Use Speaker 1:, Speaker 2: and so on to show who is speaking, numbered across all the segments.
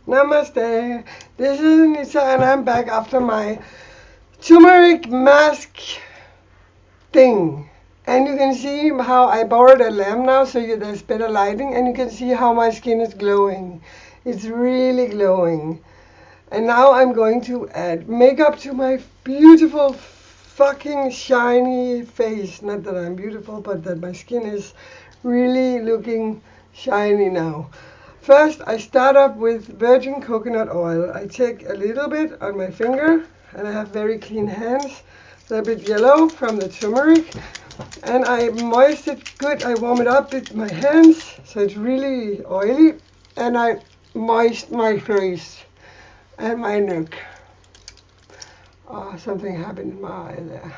Speaker 1: Namaste. This is Anita and I'm back after my turmeric mask thing. And you can see how I borrowed a lamp now so there's better lighting, and you can see how my skin is glowing. It's really glowing. And now I'm going to add makeup to my beautiful fucking shiny face. Not that I'm beautiful, but that my skin is really looking shiny now. First, I start up with virgin coconut oil. I take a little bit on my finger, and I have very clean hands. They're a bit yellow from the turmeric, and I moist it good. I warm it up with my hands, so it's really oily, and I moist my face and my neck. Oh, something happened in my eye there.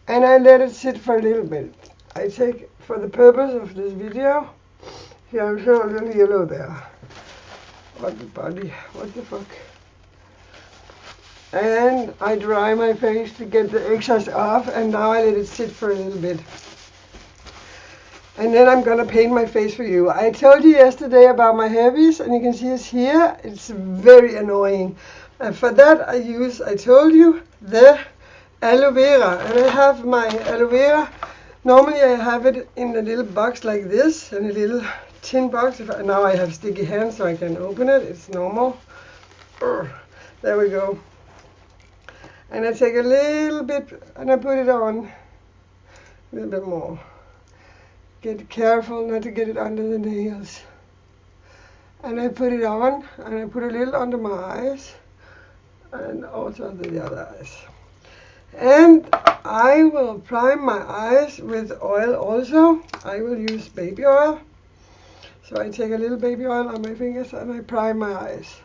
Speaker 1: And I let it sit for a little bit. I take, for the purpose of this video, here I'm showing a little yellow there. What the body, what the fuck. And I dry my face to get the excess off, and now I let it sit for a little bit. And then I'm gonna paint my face for you. I told you yesterday about my heavies, and you can see it's here. It's very annoying. And for that I told you, the aloe vera. And I have my aloe vera. Normally I have it in a little box like this, in a little tin box. Now I have sticky hands so I can open it. It's normal. There we go. And I take a little bit and I put it on. A little bit more. Get careful not to get it under the nails. And I put it on, and I put a little under my eyes and also under the other eyes. And I will prime my eyes with oil also. I will use baby oil. So I take a little baby oil on my fingers and I prime my eyes.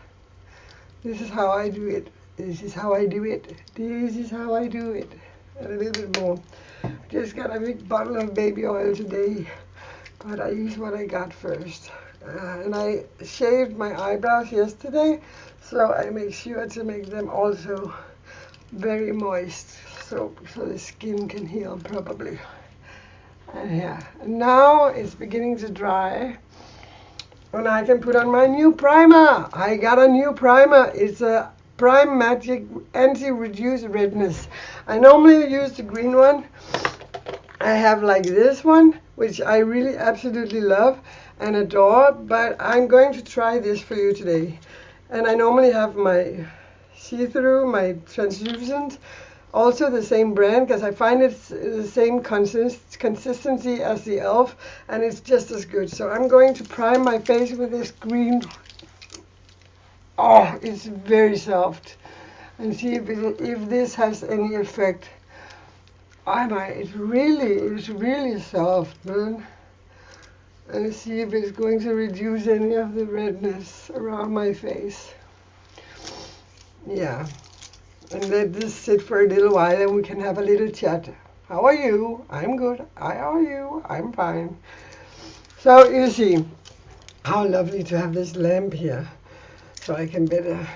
Speaker 1: This is how I do it. This is how I do it. This is how I do it. And a little bit more. Just got a big bottle of baby oil today, but I use what I got first. And I shaved my eyebrows yesterday, so I make sure to make them also very moist, so the skin can heal properly. And yeah, and now it's beginning to dry, and I can put on my new primer. I got a new primer. It's a Prime Magic Anti-Reduce Redness. I normally use the green one. I have like this one, which I really absolutely love and adore, but I'm going to try this for you today. And I normally have my see-through, my translucent, also the same brand, because I find it's the same consistency as the e.l.f. and it's just as good. So I'm going to prime my face with this green. Oh, it's very soft. And see if this has any effect. It's really soft, man. And see if it's going to reduce any of the redness around my face. Yeah. And let this sit for a little while and we can have a little chat. How are you? I'm good. How are you? I'm fine. So you see, how lovely to have this lamp here, so I can better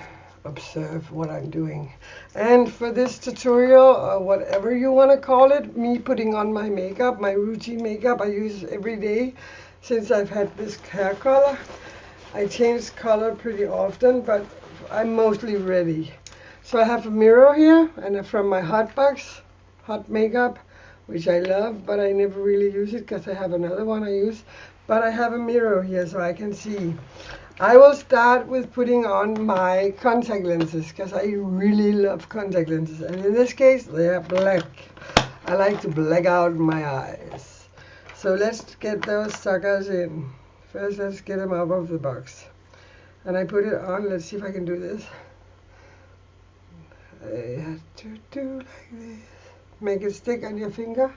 Speaker 1: observe what I'm doing. And for this tutorial, or whatever you want to call it, me putting on my makeup, my routine makeup I use every day since I've had this hair color. I change color pretty often, but I'm mostly ready. So I have a mirror here, and from my hot box, hot makeup, which I love, but I never really use it because I have another one I use. But I have a mirror here so I can see. I will start with putting on my contact lenses because I really love contact lenses. And in this case, they are black. I like to black out my eyes. So let's get those suckers in. First, let's get them out of the box. And I put it on. Let's see if I can do this. I have to do like this. Make it stick on your finger.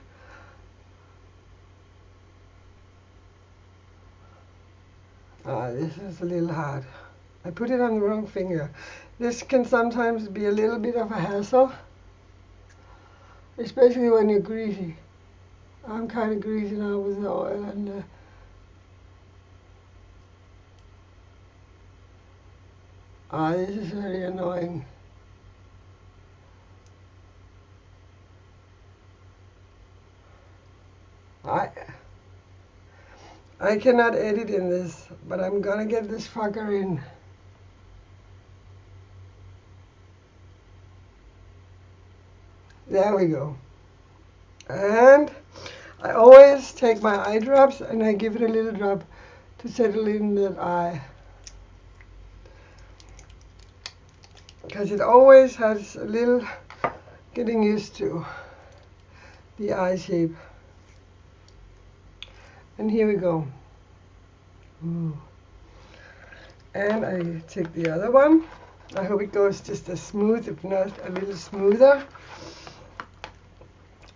Speaker 1: This is a little hard. I put it on the wrong finger. This can sometimes be a little bit of a hassle, especially when you're greasy. I'm kind of greasy now with the oil, and this is very annoying. I cannot edit in this, but I'm gonna get this fucker in. There we go. And I always take my eye drops and I give it a little drop to settle in that eye. Because it always has a little getting used to the eye shape. And here we go. Ooh. And I take the other one. I hope it goes just as smooth, if not a little smoother.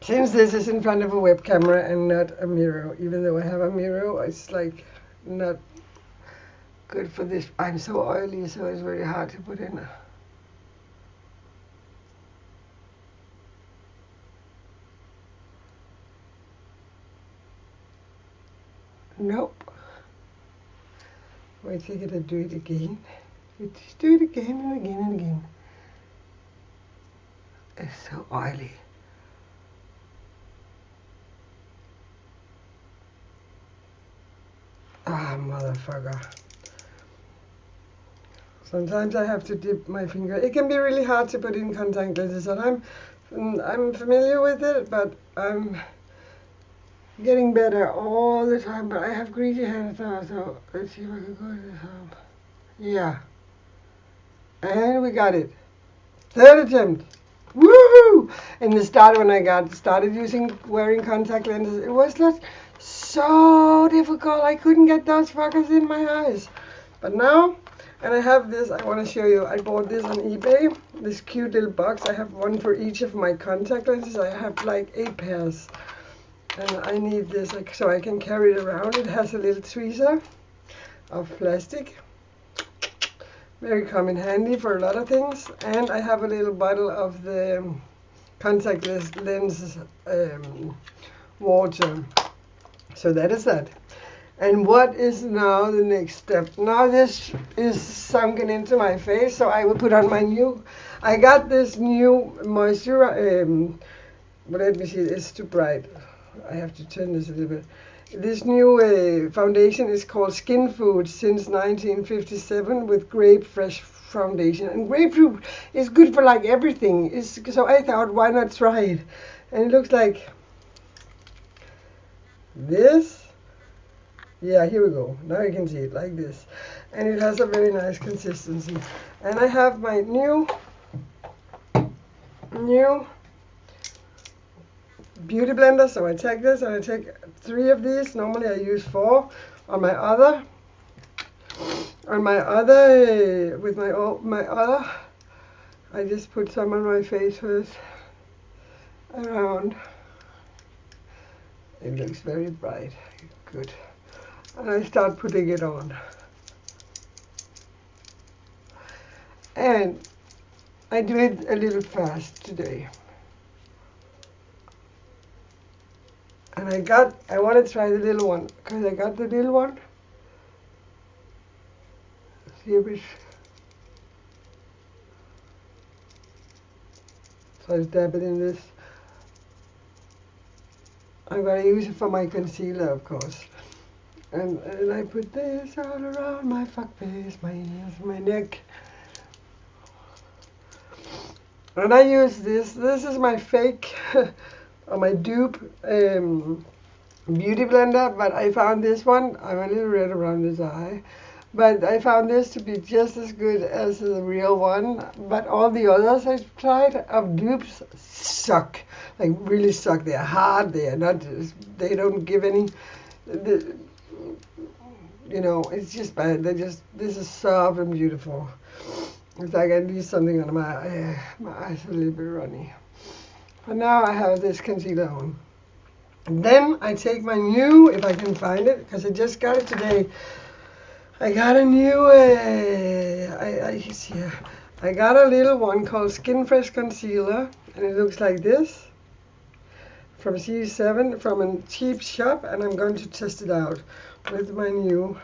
Speaker 1: Since this is in front of a web camera and not a mirror, even though I have a mirror, it's like not good for this. I'm so oily, so it's very hard to put in. Nope. Wait till I do it again. Just do it again and again and again. It's so oily. Ah, motherfucker. Sometimes I have to dip my finger. It can be really hard to put in contact lenses, and I'm familiar with it, but I'm getting better all the time. But I have greasy hands now, so let's see if I can go to this arm. Yeah. And we got it. Third attempt. Woohoo! In the start, when I started wearing contact lenses, it was just so difficult. I couldn't get those fuckers in my eyes. But now, and I have this, I want to show you. I bought this on eBay, this cute little box. I have one for each of my contact lenses. I have like 8 pairs. And I need this so I can carry it around. It has a little tweezer of plastic. Very come in handy for a lot of things. And I have a little bottle of the contact lens water. So that is that. And what is now the next step? Now this is sunken into my face, so I will put on my new. I got this new moisturizer. But let me see, it's too bright. I have to turn this a little bit. This new foundation is called Skin Food since 1957 with grape fresh foundation. And grapefruit is good for like everything. So I thought, why not try it? And it looks like this. Yeah, here we go. Now you can see it like this. And it has a very nice consistency. And I have my new beauty blender. So I take this and I take 3 of these. Normally I use 4 on my other. With my other, I just put some on my face first. Around. It looks very bright. Good. And I start putting it on. And I do it a little fast today. And I want to try the little one, because I got the little one. See if it's, so I dab it in this. I'm going to use it for my concealer, of course. And I put this all around my fuck face, my ears, my neck. And I use this. This is my fake, or my dupe beauty blender. But I found this one. I'm a little red around this eye. But I found this to be just as good as the real one. But all the others I've tried of dupes suck. Like really suck. They're hard. They are not. They don't give any. You know, it's just bad. This is soft and beautiful. It's like I need something on my eyes are a little bit runny. But now I have this concealer on. And then I take my new, if I can find it, because I just got it today. I got a new, I got a little one called Skin Fresh Concealer, and it looks like this. From C7, from a cheap shop, and I'm going to test it out with my new,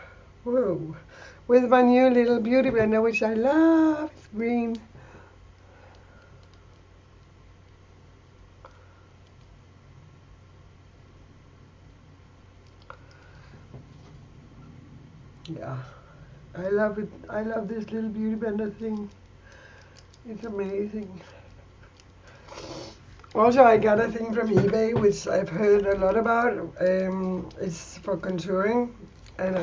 Speaker 1: with my new little beauty blender, which I love. It's green. Yeah, I love it. I love this little beauty blender thing. It's amazing. Also, I got a thing from eBay, which I've heard a lot about. It's for contouring, and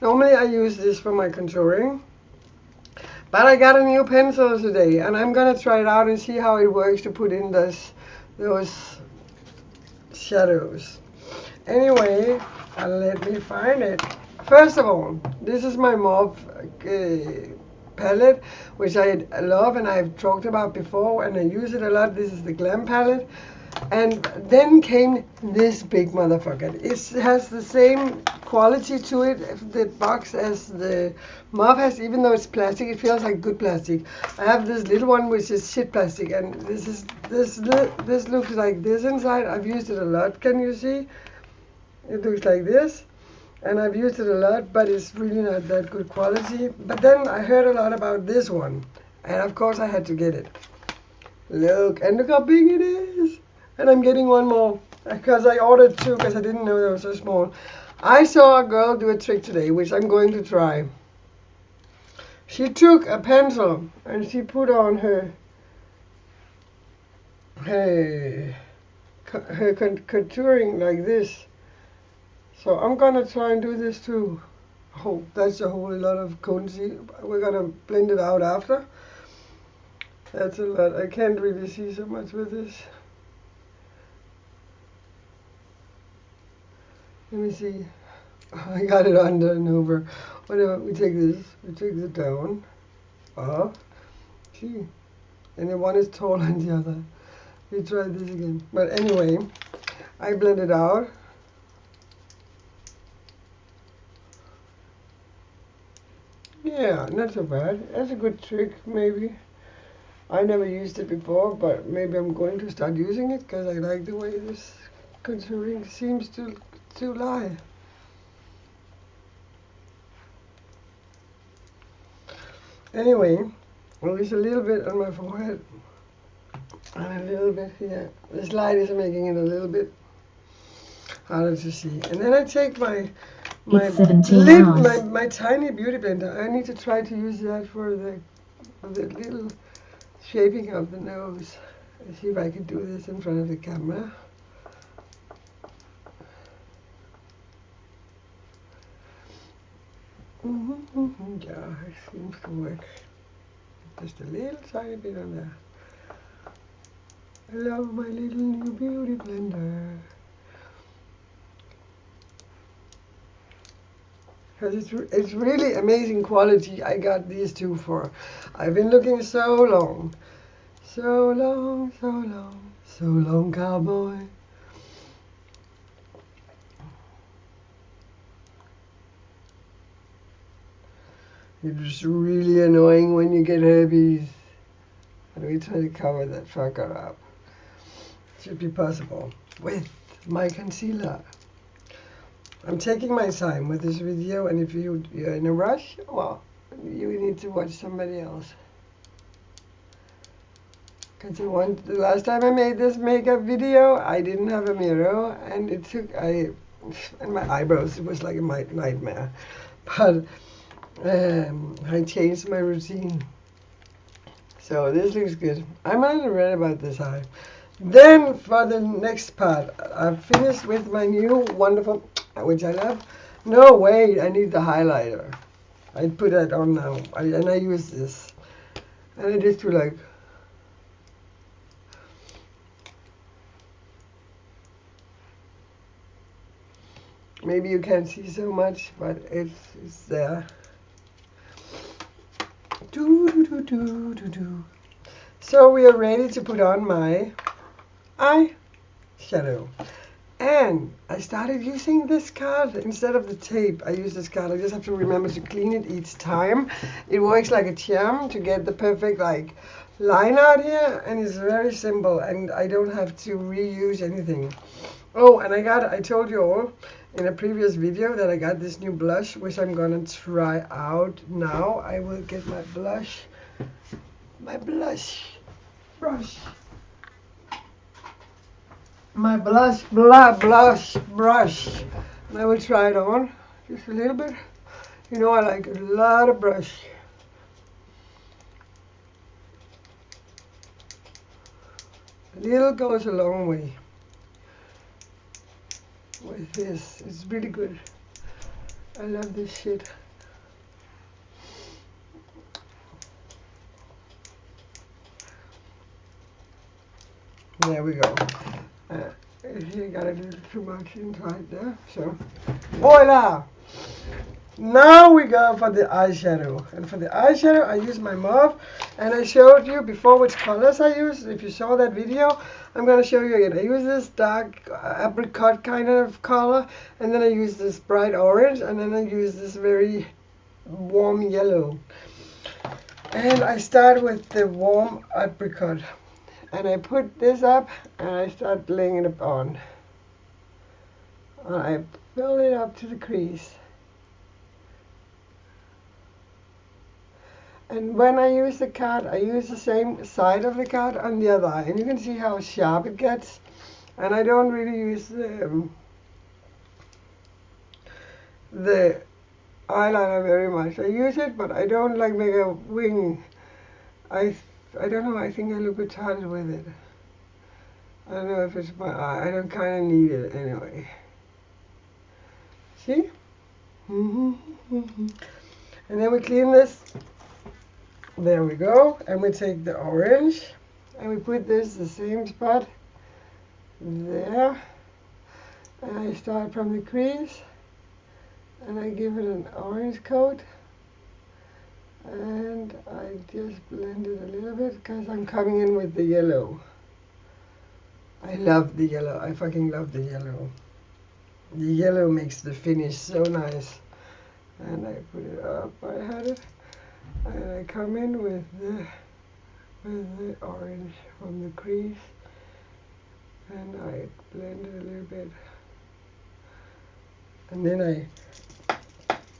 Speaker 1: normally I use this for my contouring, but I got a new pencil today, and I'm gonna try it out and see how it works to put in those shadows. Anyway, let me find it. First of all, this is my mauve palette, which I love and I've talked about before, and I use it a lot. This is the Glam palette. And then came this big motherfucker. It has the same quality to it, the box, as the mauve has. Even though it's plastic, it feels like good plastic. I have this little one which is shit plastic, and this looks like this inside. I've used it a lot. Can you see? It looks like this, and I've used it a lot, but it's really not that good quality. But then I heard a lot about this one, and of course I had to get it. Look, and look how big it is. And I'm getting one more because I ordered two because I didn't know they were so small. I saw a girl do a trick today, which I'm going to try. She took a pencil and she put on her contouring like this. So I'm gonna try and do this too. Oh, that's a whole lot of concealer. We're gonna blend it out after. That's a lot. I can't really see so much with this. Let me see. I got it under and over. Whatever. We take this. We take it down. See. And the one is taller than the other. We try this again. But anyway, I blend it out. Yeah, not so bad. That's a good trick, maybe. I never used it before, but maybe I'm going to start using it because I like the way this contouring seems to lie. Anyway, there's a little bit on my forehead and a little bit here. This light is making it a little bit harder to see. And then I take my tiny beauty blender. I need to try to use that for the little shaping of the nose. Let's see if I can do this in front of the camera. Yeah, it seems to work. Just a little tiny bit on there. I love my little new beauty blender. Because it's really amazing quality. I got these two for. I've been looking so long. So long, so long, so long, cowboy. It's really annoying when you get herpes. How do we try to cover that fucker up? Should be possible with my concealer. I'm taking my time with this video, and if you're in a rush, well, you need to watch somebody else. Because the last time I made this makeup video, I didn't have a mirror, and and my eyebrows, it was like a nightmare. But I changed my routine. So this looks good. I'm a little red about this eye. Then for the next part, I've finished with my new wonderful, which I love. No, wait, I need the highlighter. I put that on now, and I use this. And I just do like, maybe you can't see so much, but it's there. So we are ready to put on my eyeshadow. And I started using this card instead of the tape. I use this card. I just have to remember to clean it each time. It works like a charm to get the perfect line out here, and it's very simple, and I don't have to reuse anything. Oh, and I told you all in a previous video that I got this new blush, which I'm gonna try out now. I will get my blush brush. My blush brush. And I will try it on. Just a little bit. You know I like a lot of brush. A little goes a long way with this. It's really good. I love this shit. There we go. You got a little too much inside there, so voila! Now we go for the eyeshadow, and for the eyeshadow I use my mauve, and I showed you before which colors I use. If you saw that video, I'm going to show you again. I use this dark apricot kind of color, and then I use this bright orange, and then I use this very warm yellow. And I start with the warm apricot, and I put this up and I start laying it on. And I fill it up to the crease. And when I use the card, I use the same side of the card on the other eye. And you can see how sharp it gets. And I don't really use the eyeliner very much. I use it, but I don't like make a wing. I don't know, I think I look retarded with it. I don't know if it's my eye. I don't kind of need it anyway. See? And then we clean this. There we go. And we take the orange and we put this the same spot there. And I start from the crease and I give it an orange coat. And I just blend it a little bit because I'm coming in with the yellow. I love the yellow. I fucking love the yellow. The yellow makes the finish so nice. And I put it up. I had it. And I come in with the orange from the crease. And I blend it a little bit. And then I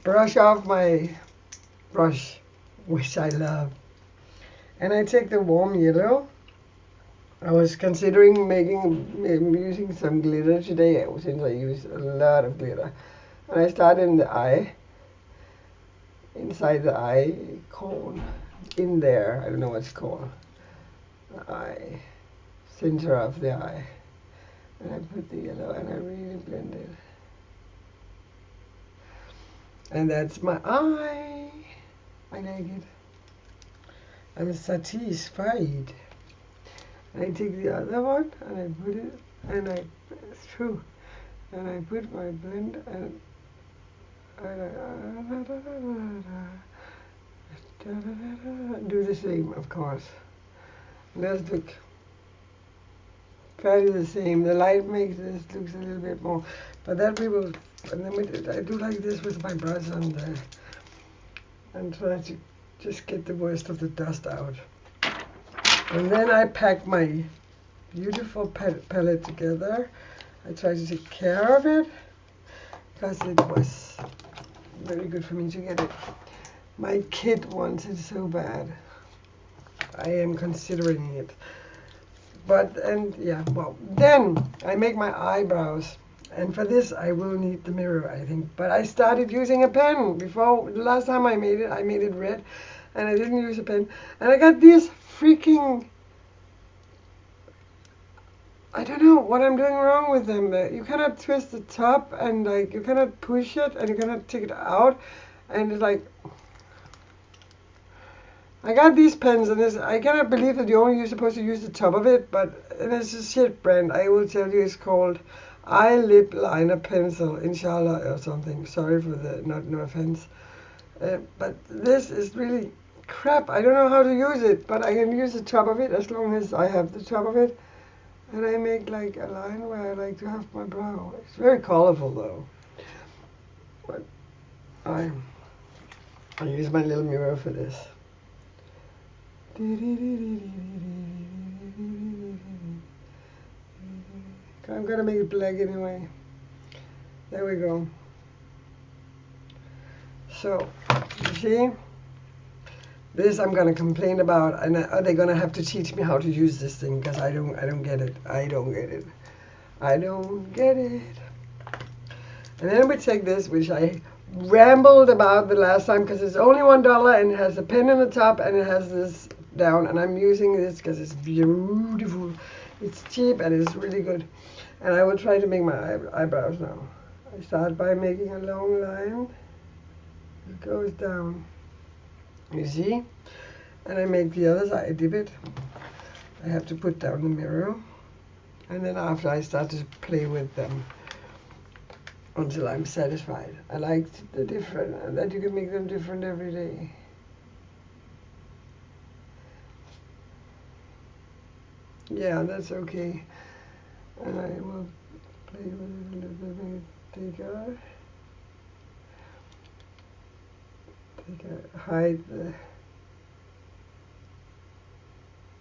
Speaker 1: brush off my brush, which I love. And I take the warm yellow. I was considering using some glitter today, since I use a lot of glitter. And I start in the eye, inside the eye cone, in there, I don't know what it's called, the eye, center of the eye. And I put the yellow and I really blend it. And that's my eye. I like it. I'm satisfied. And I take the other one and I put it, and it's true. And I put my blend and do the same, of course. Let's look fairly the same. The light makes this looks a little bit more, but that we will. And then I do like this with my brush on there, and try to just get the worst of the dust out. And then I pack my beautiful palette together. I try to take care of it because it was very good for me to get it. My kid wants it so bad. I am considering it. Then I make my eyebrows. And for this I will need the mirror, I think. But I started using a pen. Before, the last time I made it red. And I didn't use a pen. And I got these freaking, I don't know what I'm doing wrong with them. You cannot twist the top and like you cannot push it and you cannot take it out. And it's like, I got these pens and I cannot believe that you're supposed to use the top of it. But it's a shit brand. I will tell you, it's called Eye Lip Liner Pencil, Inshallah or something. Sorry for the, no offense. But this is really crap. I don't know how to use it, but I can use the top of it as long as I have the top of it. And I make like a line where I like to have my brow. It's very colorful though. But I use my little mirror for this. I'm gonna make it black anyway. There we go. So, you see? This I'm gonna complain about, and they're gonna have to teach me how to use this thing because I don't get it. I don't get it. And then we take this, which I rambled about the last time because it's only $1 and it has a pen on the top and it has this down, and I'm using this because it's beautiful. It's cheap and it's really good. And I will try to make my eyebrows now. I start by making a long line. It goes down. You see? And I make the other side, I dip it. I have to put down the mirror. And then after I start to play with them until I'm satisfied. I like the different, that you can make them different every day. Yeah, that's okay. And I will play with it a little bit. Hide the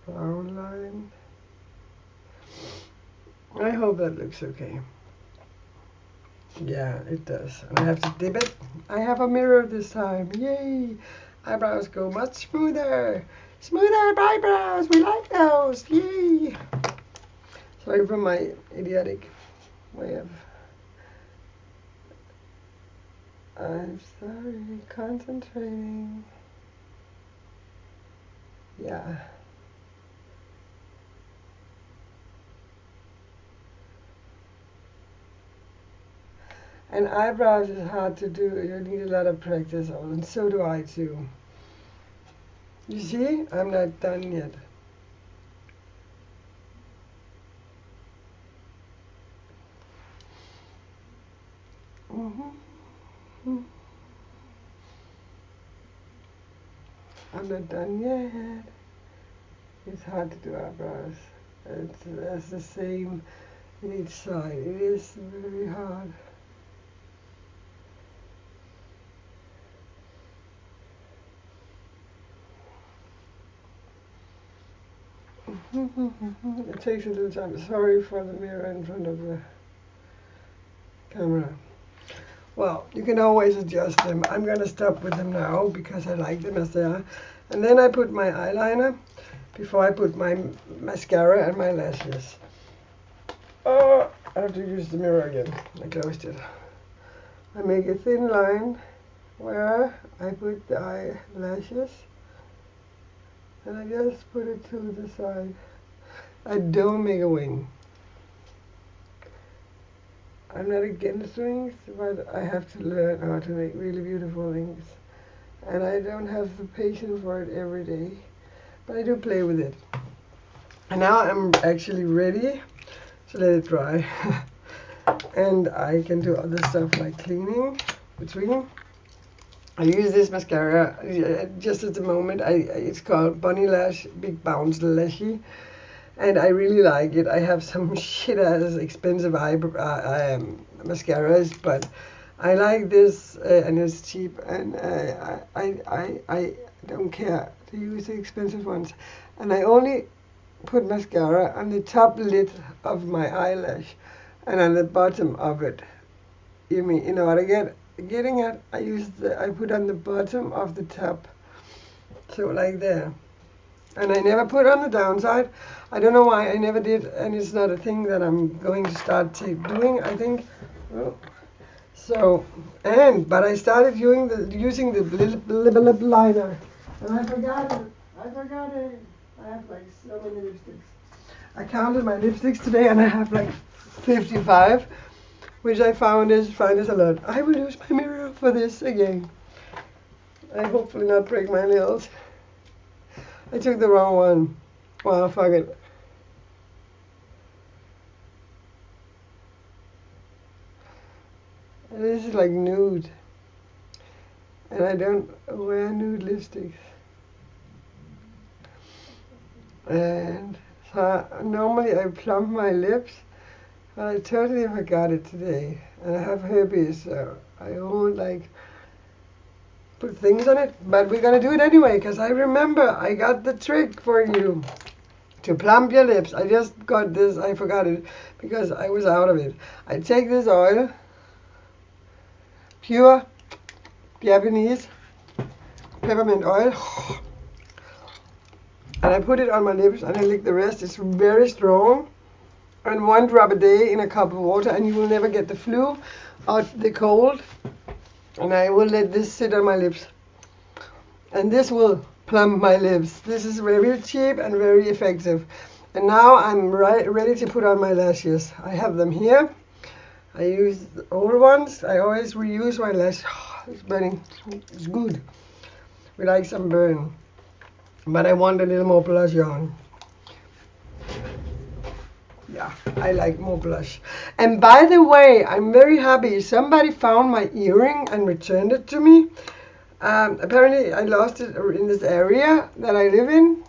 Speaker 1: brown line. I hope that looks okay. Yeah, it does. And I have to dip it. I have a mirror this time. Yay! Eyebrows go much smoother. Smoother eyebrows. We like those. Yay! Sorry for my idiotic way of... I'm sorry. Concentrating. Yeah. And eyebrows is hard to do. You need a lot of practice on, and so do I too. You see, I'm not done yet. I'm not done yet. It's hard to do eyebrows. That's the same in each side. It is very hard. It takes a little time. Sorry for the mirror in front of the camera. Well, you can always adjust them. I'm going to stop with them now because I like them as they are. And then I put my eyeliner before I put my mascara and my lashes. Oh, I have to use the mirror again. I closed it. I make a thin line where I put the eyelashes. And I just put it to the side. I don't make a wing. I'm not against wings, but I have to learn how to make really beautiful wings. And I don't have the patience for it every day. But I do play with it. And now I'm actually ready to let it dry. And I can do other stuff like cleaning between. I use this mascara just at the moment. It's called Bunny Lash Big Bounce Lashy, and I really like it. I have some shit ass expensive mascaras, but I like this and it's cheap, and I don't care to use the expensive ones. And I only put mascara on the top lid of my eyelash and on the bottom of it. You know what I get? Getting at, I put on the bottom of the top, so like there, and I never put on the downside. I don't know why I never did, and it's not a thing that I'm going to start doing, I think. So, but I started using the lip liner, and I forgot it. I have like so many lipsticks. I counted my lipsticks today, and I have like 55. Which I find is a lot. I will use my mirror for this again. I hopefully not break my nails. I took the wrong one. Well, fuck it. And this is like nude. And I don't wear nude lipsticks. And so normally I plump my lips. I totally forgot it today, and I have herpes, so I won't like put things on it, but we're gonna do it anyway, because I remember I got the trick for you to plump your lips. I just got this, I forgot it, because I was out of it. I take this oil, pure Japanese peppermint oil, and I put it on my lips, and I lick the rest. It's very strong. And 1 drop a day in a cup of water, and you will never get the flu or the cold. And I will let this sit on my lips. And this will plump my lips. This is very cheap and very effective. And now I'm ready to put on my lashes. I have them here. I use the old ones. I always reuse my lash. It's burning. It's good. We like some burn. But I want a little more blush on. Yeah, I like more blush. And by the way, I'm very happy. Somebody found my earring and returned it to me. Apparently, I lost it in this area that I live in.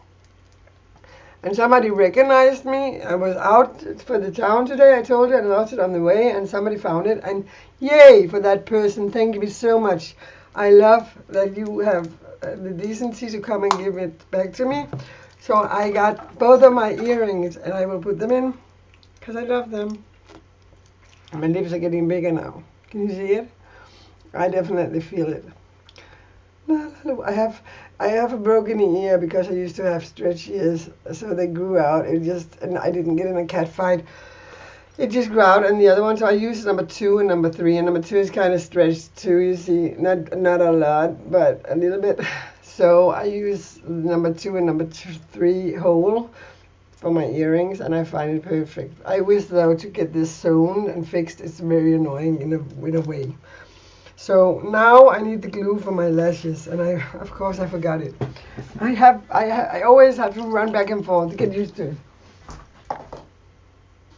Speaker 1: And somebody recognized me. I was out for the town today. I told you I lost it on the way, and somebody found it. And yay for that person. Thank you so much. I love that you have the decency to come and give it back to me. So I got both of my earrings, and I will put them in because I love them. My lips are getting bigger now. Can you see it? I definitely feel it. I have a broken ear because I used to have stretchy ears, so they grew out. And I didn't get in a cat fight. It just grew out, and the other one, so I use number 2 and number 3, and number 2 is kind of stretched too, you see, not a lot, but a little bit. So I use number 2 and number 3 whole for my earrings, and I find it perfect. I wish though to get this sewn and fixed. It's very annoying in a way. So now I need the glue for my lashes, and of course I forgot it. I always have to run back and forth to get used to it.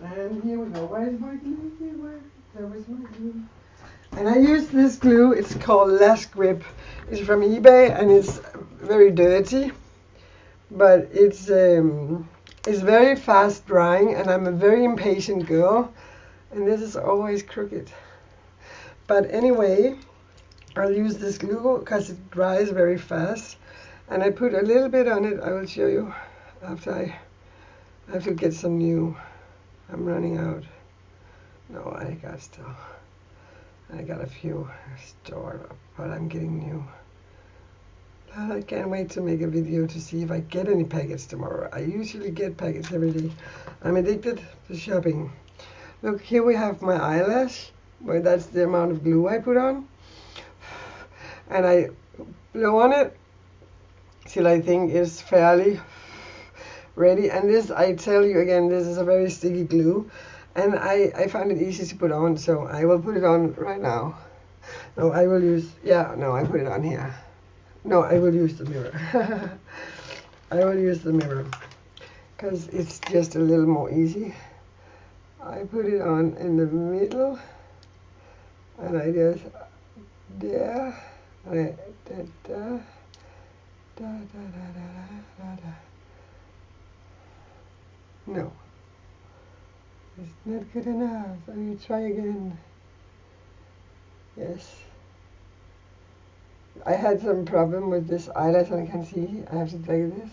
Speaker 1: And here we go. Where is my glue? There was my glue. And I use this glue. It's called Lash Grip. It's from eBay, and it's very dirty, but it's very fast drying, and I'm a very impatient girl, and this is always crooked. But anyway, I'll use this glue because it dries very fast. And I put a little bit on it. I will show you after I have to get some new. I'm running out. No, I got a few stored up, but I'm getting new. I can't wait to make a video to see if I get any packets tomorrow. I usually get packets every day. I'm addicted to shopping. Look, here we have my eyelash. Well, that's the amount of glue I put on. And I blow on it till I think it's fairly ready. And this, I tell you again, this is a very sticky glue. And I find it easy to put on, so I will put it on right now. No, I will use, I put it on here. No, I will use the mirror. I will use the mirror because it's just a little more easy. I put it on in the middle. And I just, there, No, it's not good enough. I will try again. Yes. I had some problem with this eyelash, and I can see I have to take this.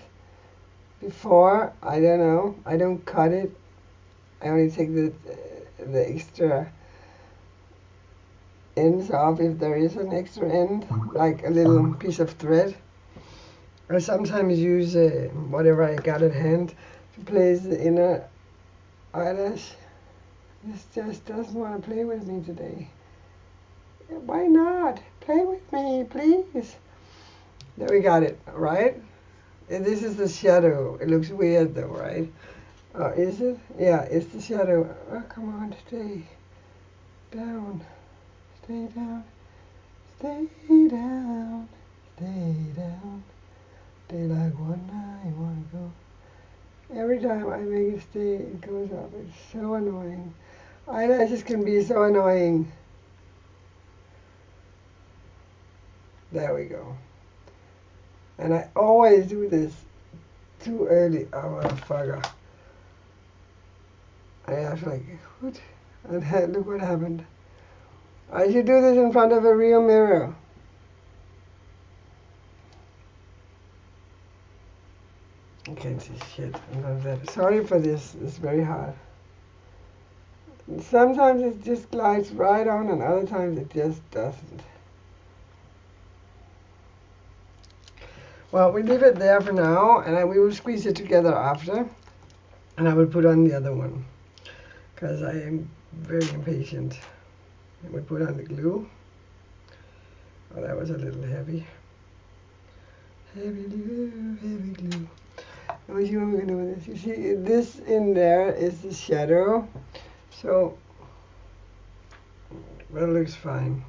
Speaker 1: Before, I don't know, I don't cut it. I only take the extra ends off if there is an extra end, like a little piece of thread. I sometimes use whatever I got at hand to place the inner eyelash. This just doesn't want to play with me today. Why not? Play with me, please. There, we got it, right? And this is the shadow. It looks weird though, right? Is it? Yeah, it's the shadow. Oh, come on, stay down. Stay down. Stay down. Stay down. Stay like one night, I want to go. Every time I make it stay, it goes up. It's so annoying. Eyelashes can be so annoying. There we go. And I always do this too early. Oh, motherfucker. I have like, what? And look what happened. I should do this in front of a real mirror. I can't see shit. Sorry for this. It's very hard. Sometimes it just glides right on, and other times it just doesn't. Well, we leave it there for now, and we will squeeze it together after, and I will put on the other one because I am very impatient. And we put on the glue. was a little heavy. Heavy glue, heavy glue. Let me see what we're going to do with this. You see, this in there is the shadow. So, that looks fine.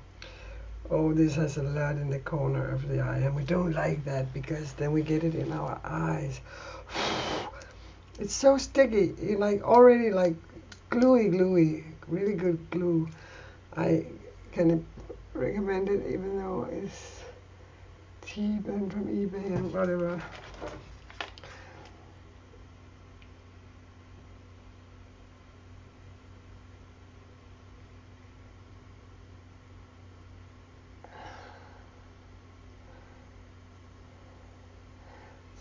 Speaker 1: Oh, this has a lot in the corner of the eye, and we don't like that because then we get it in our eyes. It's so sticky, like already like gluey, really good glue. I can recommend it even though it's cheap and from eBay and whatever.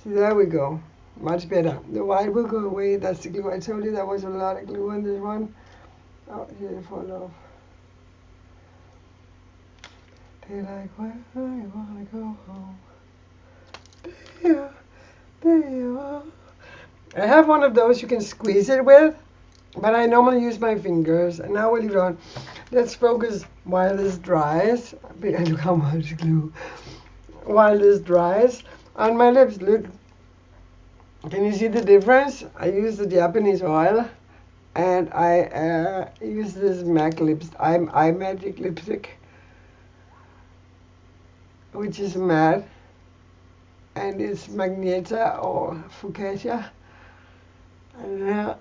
Speaker 1: See, there we go. Much better. The white will go away. That's the glue. I told you there was a lot of glue on this one. Oh, here it fall off. They like, where I wanna go home. There you are. I have one of those you can squeeze it with, but I normally use my fingers. And now we'll leave it on. Let's focus while this dries. Look how much glue. While this dries on my lips, look. Can you see the difference? I use the Japanese oil, and I use this MAC lipstick, iMagic lipstick, which is matte, and it's Magenta or Fuchsia. And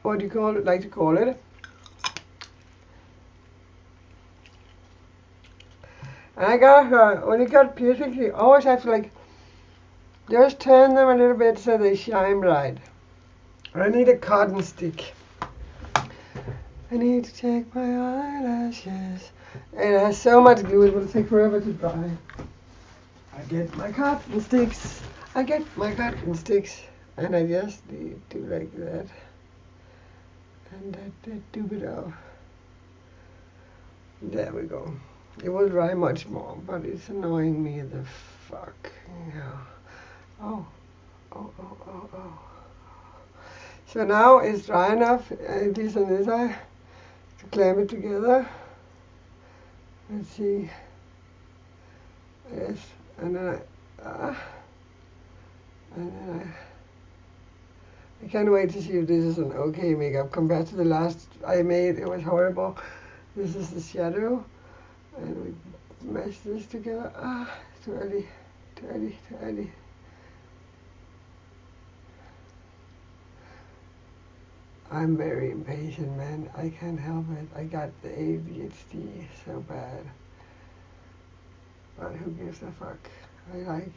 Speaker 1: what do you call it? Like to call it? And I got her when it got piercing. You always have to like just turn them a little bit so they shine bright. I need a cotton stick. I need to take my eyelashes. And it has so much glue it will take forever to dry. I get my cotton sticks. And I just need to like that. And that do it off. There we go. It will dry much more, but it's annoying me the fuck. Yeah. Oh. So now it's dry enough, at least on this eye, to clamp it together. Let's see. Yes, and then I can't wait to see if this is an okay makeup compared to the last I made. It was horrible. This is the shadow, and we mesh this together. Too early. I'm very impatient, man. I can't help it. I got the ADHD so bad. But who gives a fuck? I like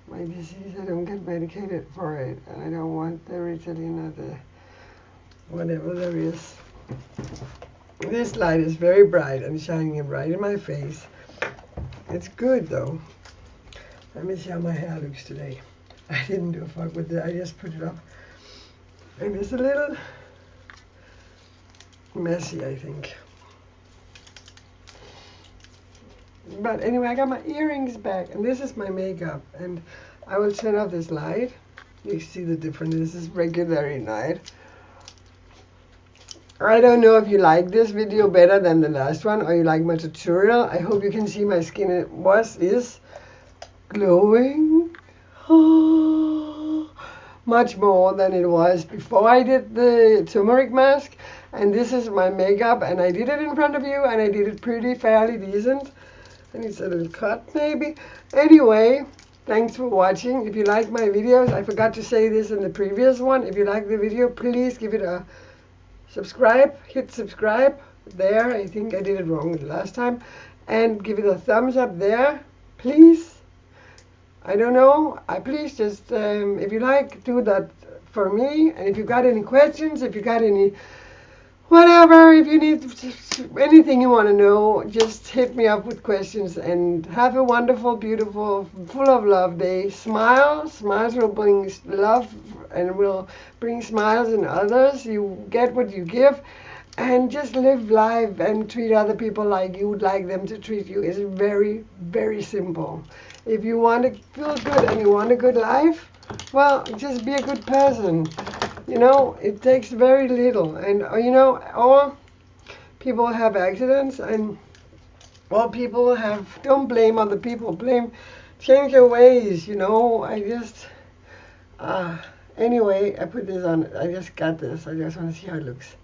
Speaker 1: my disease. I don't get medicated for it. And I don't want the Ritalin or the whatever there is. This light is very bright and shining right in my face. It's good though. Let me see how my hair looks today. I didn't do a fuck with it. I just put it up. And it's a little messy, I think. But anyway, I got my earrings back, and this is my makeup. And I will turn off this light. You see the difference. This is regular night. I don't know if you like this video better than the last one, or you like my tutorial. I hope you can see my skin is glowing. Much more than it was before I did the turmeric mask. And this is my makeup, and I did it in front of you, and I did it pretty fairly decent. And it's a little cut maybe. Anyway, thanks for watching. If you like my videos, I forgot to say this in the previous one. If you like the video, please give it a subscribe. Hit subscribe there. I think I did it wrong the last time. And give it a thumbs up there, please. I don't know. Please just, if you like, do that for me. And if you got any questions, if you got any, whatever, if you need anything you want to know, just hit me up with questions. And have a wonderful, beautiful, full of love day. Smile. Smiles will bring love and will bring smiles in others. You get what you give. And just live life and treat other people like you would like them to treat you. It's very, very simple. If you want to feel good and you want a good life, well, just be a good person. You know, it takes very little. And, you know, all people have accidents, and well, people have, don't blame other people, change your ways, you know. I just, anyway, I put this on, I just got this, I just want to see how it looks.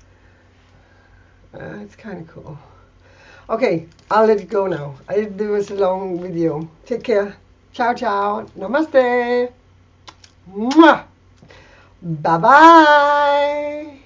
Speaker 1: It's kind of cool. Okay, I'll let it go now. It was a long video. Take care. Ciao, ciao. Namaste. Mwah. Bye-bye.